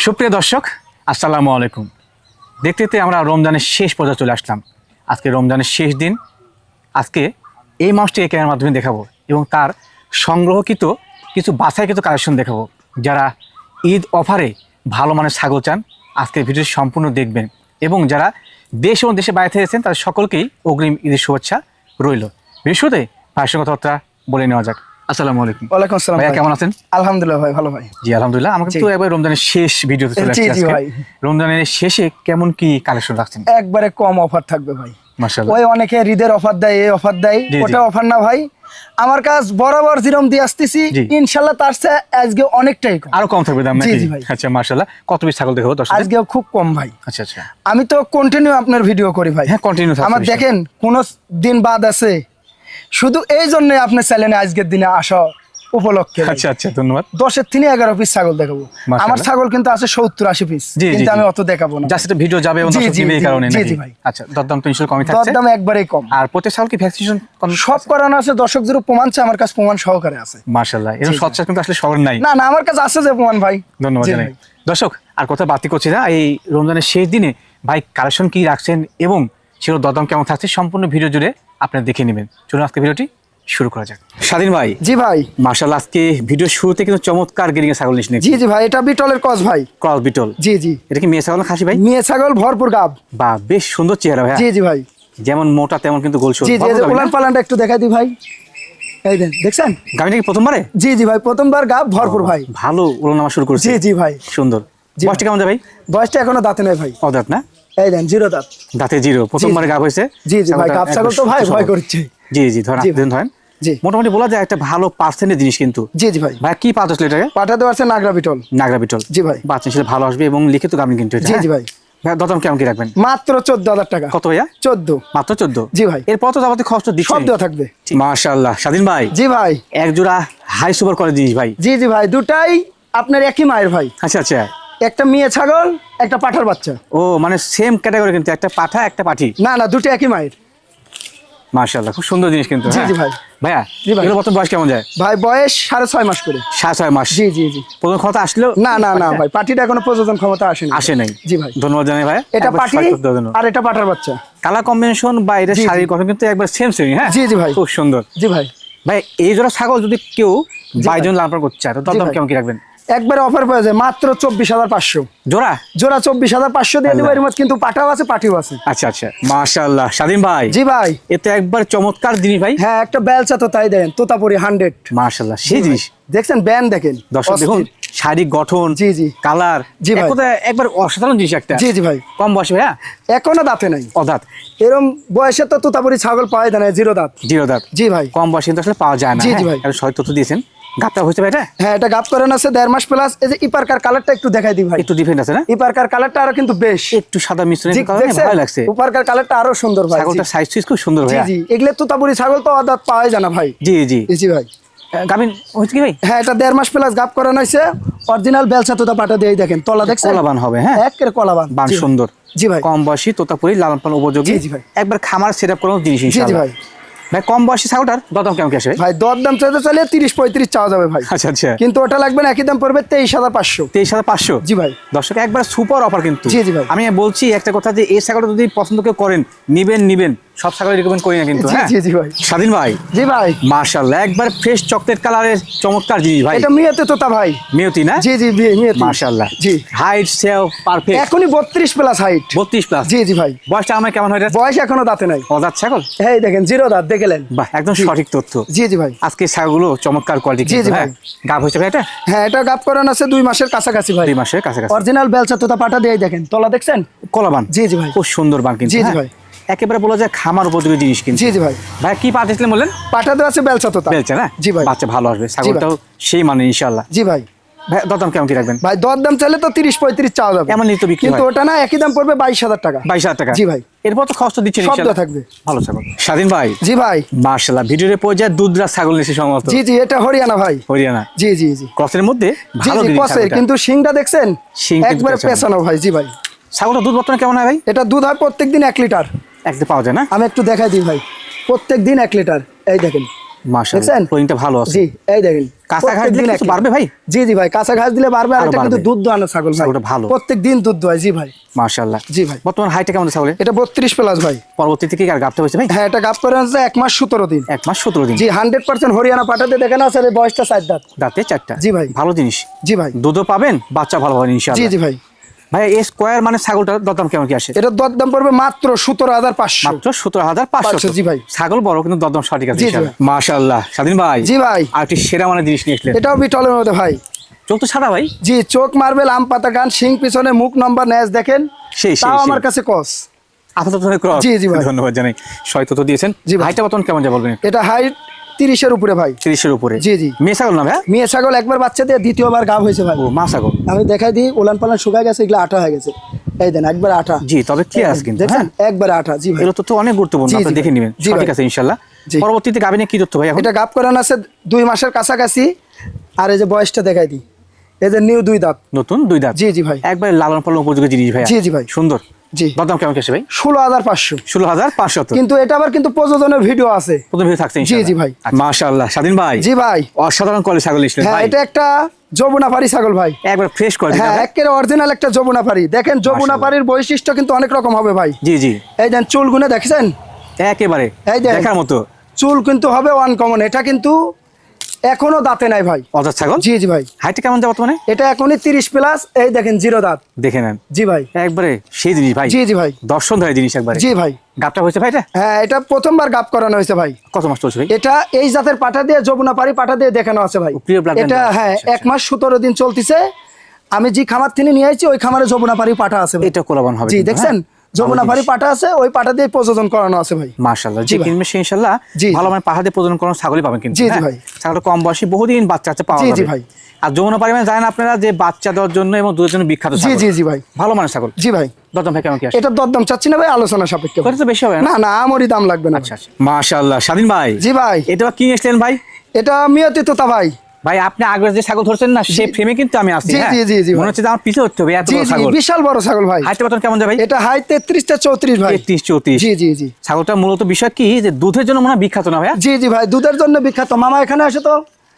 সুপ্রিয় দর্শক, আসসালামু আলাইকুম। দেখতে দেখতে আমরা রমজানের শেষ পর্যায়ে চলে আসলাম। আজকে রমজানের শেষ দিন। আজকে এই মাছটি এই ক্যামেরার মাধ্যমে দেখাবো এবং তার সংগ্রহকৃত কিছু বাছাইকৃত কালেকশন দেখাবো। যারা ঈদ অফারে ভালো মানের ছাগল চান, আজকের ভিডিওটি সম্পূর্ণ দেখবেন। এবং যারা দেশ এবং দেশে বাইরে থেকেছেন তাদের সকলকেই অগ্রিম ঈদের শুভেচ্ছা রইল। শুরুতে ভাইয়ের সঙ্গে কথাবার্তা বলে নেওয়া যাক। আসসালামু আলাইকুম। ওয়ালাইকুম আসসালাম। ভাইয়া কেমন আছেন? আলহামদুলিল্লাহ ভাই, ভালো ভাই। জি আলহামদুলিল্লাহ। আমাকে তো একবার রমজানের শেষ ভিডিওতে চলে আসছে আজকে। রমজানের শেষে কেমন কি কালেকশন রাখছেন? একবারে কম অফার থাকবে ভাই। মাশাআল্লাহ। ওই অনেকে ঈদের অফার দেয়, এই অফার দেয়, ওটা অফার না ভাই। আমার কাছ বরাবর যেরকম দিয়ে আসতেছি, ইনশাআল্লাহ তার চেয়ে আজকে অনেকটাই কম, আরো কম থাকবে দাম নাকি? জি ভাই। আচ্ছা মাশাআল্লাহ। কত পিস ছাগল দেখাবো দর্শক? আজকে খুব কম ভাই। আচ্ছা আচ্ছা। আমি তো কন্টিনিউ আপনার ভিডিও করি ভাই। হ্যাঁ কন্টিনিউ থাকবে। আমার দেখেন কোন দিন বাদ আছে, শুধু এই জন্য আপনার চ্যানেলে আজকের দিনে আসা উপলক্ষে। আচ্ছা আচ্ছা, ধন্যবাদ। 10 থেকে 11 পিস ছাগল দেখাবো। আমার ছাগল কিন্তু আছে 70-80 পিস, কিন্তু আমি অত দেখাবো না। জাস্ট একটা ভিডিও যাবে এবং দর্শক দিবে এই কারণে নাকি? আচ্ছা, দরদাম তো ইনশাআল্লাহ কমই থাকছে। দরদাম একবারেই কম। আর প্রত্যেক ছাগল কি ভ্যাকসিনেশন সব করানো আছে? দর্শক যেরকম প্রমাণ চায় আমার কাছে প্রমাণ সহকারে আছে। মাশাআল্লাহ। এরকম সচ্চা কিন্তু আসলে শহর নাই। না না, আমার কাছে আছে যে প্রমাণ ভাই। ধন্যবাদ জানাই। দর্শক আর কথা বাতি করছি না, এই রমজানের শেষ দিনে ভাই কালেকশন কি রাখছেন এবং সেগুলো দরদাম কেমন থাকছে সম্পূর্ণ ভিডিও জুড়ে আপনারা দেখে নেবেন। চলুন আজকে ভিডিওটি শুরু করা যাক। স্বাধীন ভাই। জি ভাই। মাশাআল্লাহ, আজকে ভিডিও শুরুতে কিন্তু চমৎকার গেরিং এর ছাগল নিছেন। জি জি ভাই, এটা বিটলের ক্রস ভাই। Cross beetle. জি জি। এটা কি মেয়ে ছাগল না খাসি ভাই? মেয়ে ছাগল, ভরপুর গাব। বাহ, বেশ সুন্দর চেহারা ভাই। জি জি ভাই। যেমন মোটা তেমন কিন্তু গোল শোল। জি জি, উলান পালানটা একটু দেখাই দি ভাই। এই দেন, দেখছেন গাবিটা কি প্রথমবারে? জি জি ভাই, প্রথমবার গাব, ভরপুর ভাই। ভালো উলানামা শুরু করেছে। জি জি ভাই, সুন্দর। বয়সটা কেমন যায় ভাই? বয়সটা এখনো দাঁতে নাই ভাই। অদাঁত না? এই দেন, জিরো দাঁত। দাঁতে জিরো, প্রথমবারে গাব হয়েছে। জি জি ভাই, গাব ছাগল তো ভাই ভয় করছে। জি জি, ধরেন ধরেন। জি, মোটামুটি বলা যায় একটা ভালো পার্সেন্টের জিনিস কিন্তু। জি জি ভাই। ভাই কি পাঁচ আসলে এটাকে? পাঠাতে পারছে নাগরা বিটল। নাগরা বিটল। জি ভাই। বাচ্চা ছেলে ভালো আসবে এবং লিখিত গাবিন কিন্তু এটা। জি জি ভাই। দরদাম কেমন কি রাখবেন? মাত্র 14,000 টাকা। কত ভাইয়া? 14। মাত্র 14? জি ভাই। এরপর তো যাবতীয় খরচ দিচ্ছে। সব দেওয়া থাকবে। মাশাআল্লাহ। স্বাধীন ভাই। জি ভাই। এক জোড়া হাই সুপার করে জিনিস ভাই। জি জি ভাই, দুটাই আপনার একই মায়ের ভাই। আচ্ছা আচ্ছা। একটা মেয়ে ছাগল, একটা পাঠার বাচ্চা। ও মানে সেম ক্যাটাগরি কিন্তু, একটা পাঠা একটা পাঠি। না না, দুটো একই মায়ের। মাশাআল্লাহ, খুব সুন্দর জিনিস কিন্তু। জি জি ভাই। ভাইয়া এগুলো বর্তমান বয়স কেমন যায়? ভাই বয়স 6.5 মাস করে। 6.5 মাস। জি জি জি। প্রথম ক্ষমতা আসলো? না না না ভাই, পাটিটা এখনো প্রযোজন ক্ষমতা আসেনি। আসে নাই। জি ভাই। ধন্যবাদ জানাই ভাই। এটা পাটি আর এটা পাঠার বাচ্চা। কালার কম্বিনেশন বা এর শারীরিক গঠন কিন্তু একবার সেম সেম। হ্যাঁ জি জি ভাই, খুব সুন্দর। জি ভাই। ভাই এই জোড়া ছাগল যদি কেউ 22 জন লালন পালন করতে চায় তো দরদাম কেমন কি রাখবেন? একবারে অফার পাওয়া যায় মাত্র 24,500 জোড়া। জোড়া 24,500 দিয়ে দেবো। এর মধ্যে কিন্তু পাঠাও আছে, পাটিও আছে। আচ্ছা আচ্ছা, মাশাআল্লাহ। স্বাধীন ভাই। জি ভাই। এটা একবার চমৎকার জিনিস ভাই। হ্যাঁ, একটা বেলচা তো তাই দেন, তোতাপুরি 100। মাশাআল্লাহ, সেই জিনিস দেখছেন, ব্যান দেখেন দর্শক, দেখুন শারীরিক গঠন, জি জি, কালার, জি ভাই, একবার অসাধারণ জিনিস একটা। জি জি ভাই। কম বয়সে ভাইয়া? এখনো দাঁতে নাই। অদাঁত। এরকম বয়সে তো তোতাপুরি ছাগল পাওয়া যায় না, জিরো দাঁত। জিরো দাঁত। জি ভাই। কম বয়সে কিন্তু আসলে পাওয়া যায় না। জি জি ভাই। সঠিক তথ্য দিয়েছেন। গাবটা হয়েছে ভাই এটা? হ্যাঁ, এটা গাব করানো আছে 1.5 মাস প্লাস। এই যে ইপারকার কালারটা একটু দেখাই দিই ভাই। একটু ডিফারেন্ট আছে না? ইপারকার কালারটা আরো কিন্তু বেশ একটু সাদা মিশ্রণের কারণে ভালো লাগছে। ইপারকার কালারটা আরো সুন্দর ভাই। ছাগলটার সাইজ সুইজ খুব সুন্দর ভাই। জি জি, এগুলো তোতাপুরি ছাগল তো অদাঁত পাওয়া যায় না ভাই। জি জি জি ভাই। গাবিন হয়েছে কি ভাই? হ্যাঁ, এটা 1.5 মাস প্লাস গাব করানো হয়েছে। অরিজিনাল বেলচা তোতা পাটা দিয়ে দেখেন, তলা দেখছেন? কলাবান হবে। হ্যাঁ, একের কলাবান। বান সুন্দর। জি ভাই। কম বয়সী তোতাপুরি লালন পালন উপযোগী। জি ভাই। একবার খামার সেটআপ করার জিনিস। জি জি ভাই। ভাই কম বয়সী ছাগলটার দরদাম কেমন কি আসে ভাই? দরদাম চাইতে চাইলে 30-35 চাওয়া যাবে ভাই। আচ্ছা আচ্ছা। কিন্তু ওটা লাগবে না, একই দাম পড়বে 23,500। 23,500? জি ভাই। দর্শক একবার সুপার অফার কিন্তু। জি জি ভাই। আমি বলছি একটা কথা, যে এই ছাগলটা যদি পছন্দ কেউ করেন, নিবেন। সব ছাগল রিকমেন্ড করি না কিন্তু। হ্যাঁ জি জি ভাই। স্বাধীন ভাই। জি ভাই। মাশাআল্লাহ, একবার ফ্রেশ চকলেট কালারের চমৎকার জিনিস ভাই। এটা মিয়াতে তোতা ভাই। মিয়তি না? জি জি মিয়াতে। মাশাআল্লাহ। জি। হাইট সেও পারফেক্ট। এখনই 32 প্লাস হাইট। 32 প্লাস? জি জি ভাই। বয়সটা আমার কেমন হয়? বয়স এখনো দাঁতে নাই। অদাঁত ছাগল? এই দেখেন, জিরো দাঁত দেখলেন? বাহ, একদম সঠিক তথ্য। জি জি ভাই। আজকে ছাগলগুলো চমৎকার কোয়ালিটি। জি জি ভাই। গাব হয়েছে ভাই এটা? হ্যাঁ, এটা গাব করানো আছে 2 মাসের কাছাকাছি ভাই। 2 মাসের কাছাকাছি। অরিজিনাল বেলচা তোতা পাটা দিয়ে দেখেন, তলা দেখছেন? কলাবান। জি জি ভাই। খুব সুন্দর বান কিন্তু। জি জি ভাই। একেবারে বলা যায় খামার উপযোগী জিনিস কিন্তু। জি জি ভাই। ভাই কি পা দিয়েছিলেন বললেন? পাঠাতে আছে বেলচা তোতা। বেলচা না? জি ভাই। বাচ্চা ভালো আসবে, ছাগলটাও সেই মানে ইনশাআল্লাহ। জি ভাই। ভাই দরদাম কেমন কি রাখবেন? ভাই দরদাম চাইলে তো 30-35 চাওয়া যাবে। এমন নিতে বিক্রি কিন্তু ওটা না, একই দাম পড়বে 22,000 টাকা। 22,000 টাকা? জি ভাই। এরপর তো খরচ দিচ্ছেন সব ইনশাআল্লাহ থাকবে। ভালো ছাগল। স্বাধীন ভাই। জি ভাই। মাশাআল্লাহ, ভিডিওতে পর্যায়ে দুধরা ছাগল নিছে সম্ভবত। জি জি, এটা হরিয়ানা ভাই। হরিয়ানা। জি জি জি। ক্রসের মধ্যে জি ভালো জি, জিনিস কসে কিন্তু শিংটা দেখছেন? একবারে পেছানো ভাই। জি ভাই। ছাগলটা দুধ বর্তমানে কেমন হয় ভাই? এটা দুধ হয় প্রত্যেকদিন 1 লিটার। একদম পাওয়া যায় না? আমি একটু দেখাই দিই ভাই। প্রত্যেকদিন 1 লিটার। এই দেখেন মাশাআল্লাহ দেখছেন ফ্লোইংটা ভালো আছে জি এই দেখেন কাঁচা ঘাস দিলে কিছু বাড়বে ভাই জি জি ভাই কাঁচা ঘাস দিলে বাড়বে আর এটা কিন্তু দুধ দোয়ানো ছাগল ভাই ছাগলটা ভালো প্রত্যেক দিন দুধ দোয় জি ভাই মাশাআল্লাহ জি ভাই বর্তমান হাইটটা কেমন ছাগলের এটা 32 প্লাস ভাই পরবর্তীতে কি আর গাবটা হয়েছে ভাই হ্যাঁ এটা গাব করে আছে 1 মাস 17 দিন 1 মাস 17 দিন জি 100% হরিয়ানা পাঠাতে দেখেন আছে এর বয়সটা 4 দাঁত দাঁতে 4টা জি ভাই ভালো জিনিস জি ভাই দুধও পাবেন বাচ্চা ভালো পাবেন জি ইনশাআল্লাহ জি ভাই ভাই এই স্কয়ার মানে ছাগলটার দরদাম কেমন কি আসে এটা দরদাম পড়বে মাত্র 17500 মাত্র 17500 জি ভাই ছাগল বড় কিন্তু দরদাম সঠিক আছে জি, জি ইনশাআল্লাহ মাশাআল্লাহ স্বাধীন ভাই জি ভাই আর একটি সেরা মানে জিনিস নিয়ে আসলেন এটাও বিটলের মধ্যে ভাই চোখ তো সাদা ভাই জি চোখ মার্বেল আম পাতা গান সিং পিছনে মুখ নম্বর ন্যাস দেখেন সেই তাও আমার কাছে কস আপনার তো ক্রস জি, জি ভাই। ধন্যবাদ জানাই সহায়তা তো দিয়েছেন জি ভাই। হাইটটা বর্তমান কেমন যা বলবেন এটা হাইট 30 এর উপরে ভাই 30 এর উপরে জি, জি। মেয়ে ছাগল না ভাই মেয়ে ছাগল একবার বাচ্চা দিয়ে দ্বিতীয়বার গাব হয়েছে ভাই ও মা ছাগল আমি দেখাই দিই ওলান পালান শুকায় গেছে এগুলো আঠা হয়ে গেছে এই দেন একবার আঠা জি তবে ক্লিয়ার আছে কিন্তু দেখছেন হ্যাঁ একবার আঠা জি ভাই এগুলো তো অনেক গুরুত্বপূর্ণ জি, জি আপনি দেখে ভাই। নেবেন জি সঠিক ভাই। আছে ইনশাআল্লাহ জি। পরবর্তীতে গাবিনে কি তথ্য ভাই এখন এটা গাব করানো আছে 2 মাসের কাছাকাছি আর এই যে বয়সটা দেখাই দিই এই যে নিউ 2 দাঁত নতুন 2 দাঁত জি জি ভাই একবার লালন পালন উপযোগী জিনিস ভাই জি, জি ভাই। সুন্দর জি দরদাম কেমন কেসে ভাই 16500 16500 কিন্তু এটা আবার কিন্তু প্রযোজনের ভিডিও আছে প্রথম ভিডিও থাকছে জি, জি ভাই। মাশাআল্লাহ স্বাধীন ভাই জি ভাই অসাধারণ কোয়ালিটি ছাগল নিছিলেন হ্যাঁ ভাই এটা একটা যমুনাপাড়ি ছাগল ভাই একবার ফ্রেশ করে দিন হ্যাঁ ভাই। একেবারে অরিজিনাল একটা যমুনাপাড়ি দেখেন যমুনাপাড়ির বৈশিষ্ট্য কিন্তু অনেক রকম হবে ভাই জি জি এই দেন চুল গুনে দেখছেন একেবারে এই দেখেন। দেখার মতো চুল কিন্তু হবে ওয়ান কমন এটা কিন্তু এখনো দাঁতে নাই ভাই অজাত ছাগল জি জি ভাই হাইটটা কেমন যা বর্তমানে এটা এখনই 30 প্লাস এই দেখেন 0 দাঁত দেখে নেন জি ভাই একবারে সেই জিনিস ভাই জি জি ভাই দর্শন ধরে জিনিস একবারে জি ভাই গাবটা হয়েছে ভাই এটা হ্যাঁ এটা প্রথমবার গাব করানো হয়েছে ভাই কত মাস চলছে ভাই এটা এই জাতের পাঠা দিয়ে যমুনাপাড়ি পাঠা দিয়ে দেখানো আছে ভাই ও, pure blood এটা line। হ্যাঁ আচ্ছা, 1 মাস 17 দিন চলতিছে আমি যে খামার থেকে নিয়ে আইছি ওই খামারে যমুনাপাড়ি পাঠা আছে ভাই। এটা কোলাবান হবে জি কিন্তু, দেখছেন হ্যাঁ? যমুনাপাড়ি পাঠা আছে ওই পাঠা দিয়ে প্রযোজন করানো আছে ভাই মাশাআল্লাহ জি যে ভাই। কিনবে সে ইনশাআল্লাহ জি, ভালো জি। মানে পাহাড়ে প্রজনন করানো ছাগলই পাবেন কিন্তু জি, জি হ্যাঁ? ভাই। ছাগলটা কম বয়সী বহুদিন বাচ্চা কাচ্চা পাওয়া জি, জি যাবে ভাই। আর যমুনা পরিমাণে জানেন আপনারা যে বাচ্চা দেওয়ার জন্য এবং দুধের জন্য বিখ্যাত জি ছাগল। জি জি ভাই ভালো মানের ছাগল জি ভাই দরদাম ভাই কেমন কি আসে এটা দরদাম চাচ্ছি না ভাই আলোচনা সাপেক্ষে ভাই। কত তো বেশি হবে না না না আমারই দাম লাগবে না আচ্ছা আচ্ছা মাশাআল্লাহ স্বাধীন ভাই জি ভাই এটা কি এসলেন ভাই এটা মিয়তি তোতা ভাই ভাই আপনি আগে যে ছাগল ধরছেন না সেই ফ্রেমে কিন্তু আমি আছি জি, হ্যাঁ? জি, জি, জি ভাই। মনে হচ্ছে যে আমার পিছে হচ্ছে হবে এত জি বড় জি ছাগল বিশাল বড় ছাগল ভাই হাইটটা বর্তমান কেমন যাবে ভাই এটা হাই 33 টা 34 ভাই 33 34 জি জি জি ছাগলটা মূলত বিষয় কি যে দুধের জন্য মনে হয় বিখ্যাত না ভাইয়া জি জি ভাই দুধের জন্য বিখ্যাত মামা এখানে আসে তো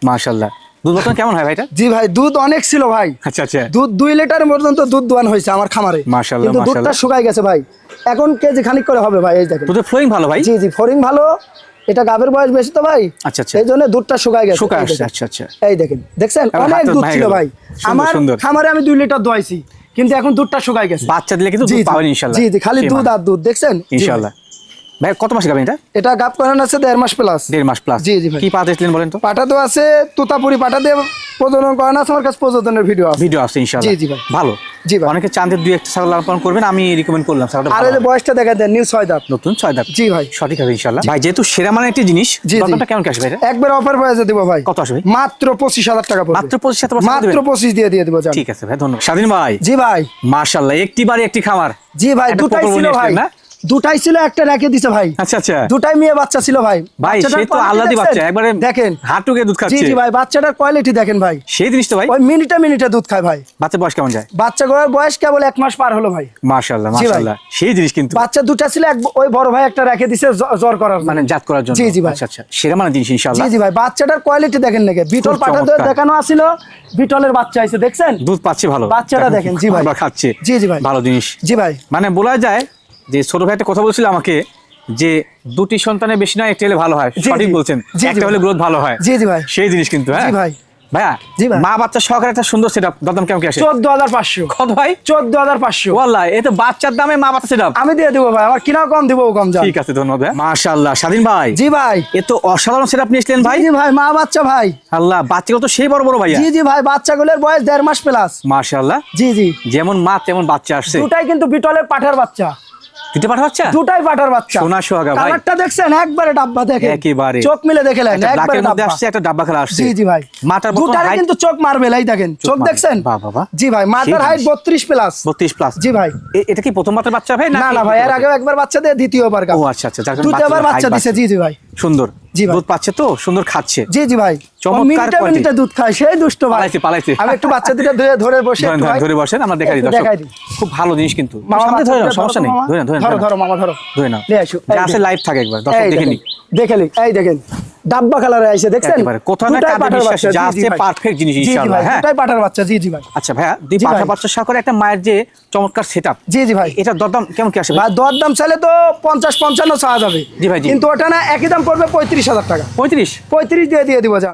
মাশাআল্লাহ দুধ বর্তমান কেমন হয় ভাইটা জি ভাই দুধ অনেক ছিল ভাই আচ্ছা আচ্ছা দুধ 2 লিটার পর্যন্ত দুধ দোয়ান হয়েছে আমার খামারে মাশাআল্লাহ, কিন্তু দুধটা মাশাআল্লাহ। শুকাই গেছে ভাই এখন কেজি খানিক করে হবে ভাই এই দেখেন দুধের ফ্লোইং ভালো ভাই জি জি ফরিং ভালো এটা গাবের বয়স বেশি তো ভাই আচ্ছা, আচ্ছা। এই জন্য দুধটা শুকাই গেছে শুকায় এই আসছে, দেখেন। আচ্ছা, আচ্ছা। এই দেখেন দেখছেন এবার অনেক হাতটা দুধ ভেঙে ছিল গেল। ভাই সুন্দর, আমার সুন্দর। খামারে আমি 2 লিটার দোয়াইছি কিন্তু এখন দুধটা শুকাই গেছে বাচ্চা দিলে কিন্তু জি দুধ জি। পাবেন ইনশাআল্লাহ জি জি খালি সেই দুধ মান। আর দুধ দেখছেন জি ভাই। ইনশাআল্লাহ ভাই কত মাস গাবেন এটা এটা গাব করানো আছে 1.5 মাস প্লাস 1.5 মাস প্লাস জি, জি ভাই। কি পা দিয়েছিলেন বলেন তো পাটা তো আছে তোতাপুরি পাটা দিয়ে প্রজনন করানো আছে আমার কাছে প্রজননের ভিডিও আছে ভিডিও আছে ইনশাআল্লাহ জি, জি ভাই। ভালো জি ভাই। অনেকে চাঁদের দুই একটা ছাগল লালন পালন করবেন আমি রিকমেন্ড করলাম ছাগলটা আর ভালো এই যে হবে। বয়সটা দেখা দেন নিউ 6 দাঁত নতুন 6 দাঁত জি ভাই সঠিক আছে ইনশাআল্লাহ ভাই যেহেতু সেরা মানে একটা জিনিস জি, জি। দরদামটা কেমন কি আসবে এটা একবার অফার প্রাইসে দিব ভাই কত আসবে? মাত্র 25000 টাকা পড়বে মাত্র 25,000 মাত্র 25 দিয়ে দিব জান ঠিক আছে ভাই ধন্যবাদ স্বাধীন ভাই জি ভাই মাশাআল্লাহ একটি বাড়ি একটি খামার জি ভাই একটা দুটাই কোকর ছিল বনিয়ে ভাই আসলেন না? দুটাই ছিল একটা রেখে দিছে ভাই আচ্ছা আচ্ছা দুটাই মেয়ে বাচ্চা ছিল ভাই ভাই বাচ্চাটার সে তো quality আলাদি দেখছেন? বাচ্চা একবারে দেখেন হাঁটুকে দুধ জি খাচ্ছে জি ভাই বাচ্চাটার কোয়ালিটি দেখেন ভাই সেই জিনিস তো ভাই ওই মিনিটে মিনিটে দুধ খায় ভাই বাচ্চা বয়স কেমন যায় বাচ্চা গোয়ার বয়স কেবল 1 মাস পার হলো ভাই মাশাআল্লাহ জি ভাই। মাশাআল্লাহ সেই জিনিস কিন্তু বাচ্চা দুটা ছিল ওই বড় ভাই একটা রেখে দিছে জ্বর করার জন্য। মানে জাত করার জন্য জি, জি ভাই। আচ্ছা আচ্ছা সেরা মানে জিনিস ইনশাআল্লাহ জি জি ভাই বাচ্চাটার কোয়ালিটি দেখেন নাকি বিটল খুব পাঠা চমৎকার। দেখানো আছিল বিটলের বাচ্চা আইছে দেখছেন দুধ পাচ্ছে ভালো বাচ্চাটা এখন দেখেন, জি ভাই। আমরা খাচ্ছে জি, জি ভাই। ভালো জিনিস জি ভাই মানে বলা যায় যে ছোট ভাই একটা কথা বলছিল আমাকে যে দুটি সন্তানের বেশি নয় একটা হলে ভালো হয় জি, সঠিক জি। বলছেন জি, জি একটা ভাই। হলে গ্রোথ ভালো হয় জি জি ভাই সেই জিনিস কিন্তু হ্যাঁ জি ভাই ভাইয়া জি ভাই। মা বাচ্চা সহকারে একটা সুন্দর সেটআপ দরদাম কেমন কি আসে 14500 কত ভাই 14500 ওয়াল্লাহ এই তো বাচ্চার দামে মা বাচ্চা সেটআপ আমি দিয়ে দেবো ভাই আমার কিনাও কম দিব কম যান ঠিক আছে ধন্যবাদ ভাই। মাশাআল্লাহ স্বাধীন ভাই জি ভাই এ তো অসাধারণ সেটআপ নিয়েছিলেন ভাই জি ভাই মা বাচ্চা ভাই আল্লাহ বাচ্চাগুলো তো সেই বড় বড় ভাইয়া জি জি ভাই বাচ্চাগুলোর বয়স 1.5 মাস প্লাস মাশাআল্লাহ জি জি যেমন মা তেমন বাচ্চা আসছে দুটাই কিন্তু বিটলের পাঠার বাচ্চা দুটো পাঠা বাচ্চা দুটাই পাঠার বাচ্চা সোনা সোহাগা ভাই কালারটা দেখছেন একবারে ডাব্বা দেখেন একেবারে। চোখ মিলে দেখে নেন একটা একবারে ব্ল্যাকের মধ্যে ডাব্বা আসছে একটা ডাব্বা খেলা আসছে জি জি ভাই মাটার বর্তমান দুটারে height কিন্তু চোখ মারবে এই দেখেন চোখ মারবে। দেখছেন বাহ, বাহ, বাহ। জি ভাই মাটার সেই হাইট জিনিস। 32 প্লাস 32 প্লাস জি ভাই এটা কি প্রথম বাচ্চার বাচ্চা ভাই না না ভাই এর আগে একবার বাচ্চা দিয়ে দ্বিতীয়বার ও আচ্ছা আচ্ছা যার কারণে দ্বিতীয়বার বাচ্চার বাচ্চা height দিছে বাড়ছে। জি জি ভাই সুন্দর জি ভাই। দুধ পাচ্ছে তো সুন্দর খাচ্ছে জি জি ভাই চমৎকার মিনিটে quality। মিনিটে দুধ খায় সেই দুষ্ট ভাই পালাইছে পালাইছে আমি একটু বাচ্চা দুটো ধরে বসে ধরেন, একটু ধরেন, ভাই। ধরে বসেন আমরা দেখাই দিই একটু দর্শক দেখাই দিই। খুব ভালো জিনিস কিন্তু মামা সামনে ধরে নাও, বাচ্চাটা সমস্যা ধরো নেই তো মামা। ধরে নাও, ধরে নাও, ধরো ধরে নাও। ধরো মামা ধরো ধরে নাও নিয়ে আসো যা এই আছে দেখেন। লাইভ থাকে একবার দর্শক এই দেখে দেখেন নি দেখে নিক এই দেখেন ডাব্বা কালারে আইছে দেখছেন একেবারে কোথাও না দুটাই কাজে পাঠার বিশ্বাস বাচ্চা, যা জি, জি আছে ভাই। পারফেক্ট জিনিস জি, জি ইনশাআল্লাহ। ভাই, হ্যাঁ দুটাই পাঠার বাচ্চা, জি জি ভাই। আচ্ছা ভাইয়া, দুই জি পাঠা ভাই। বাচ্চা সহ করে একটা মায়ের যে চমৎকার সেটআপ, জি জি ভাই। এটা দরদাম কেমন কি আসে ভাই? ভাই দর দাম চাইলে তো 50-55 চাওয়া যাবে, জি ভাই, জি। কিন্তু ওটা না একই দাম পড়বে 35,000 টাকা। 35? 35 দিয়ে দিব যা।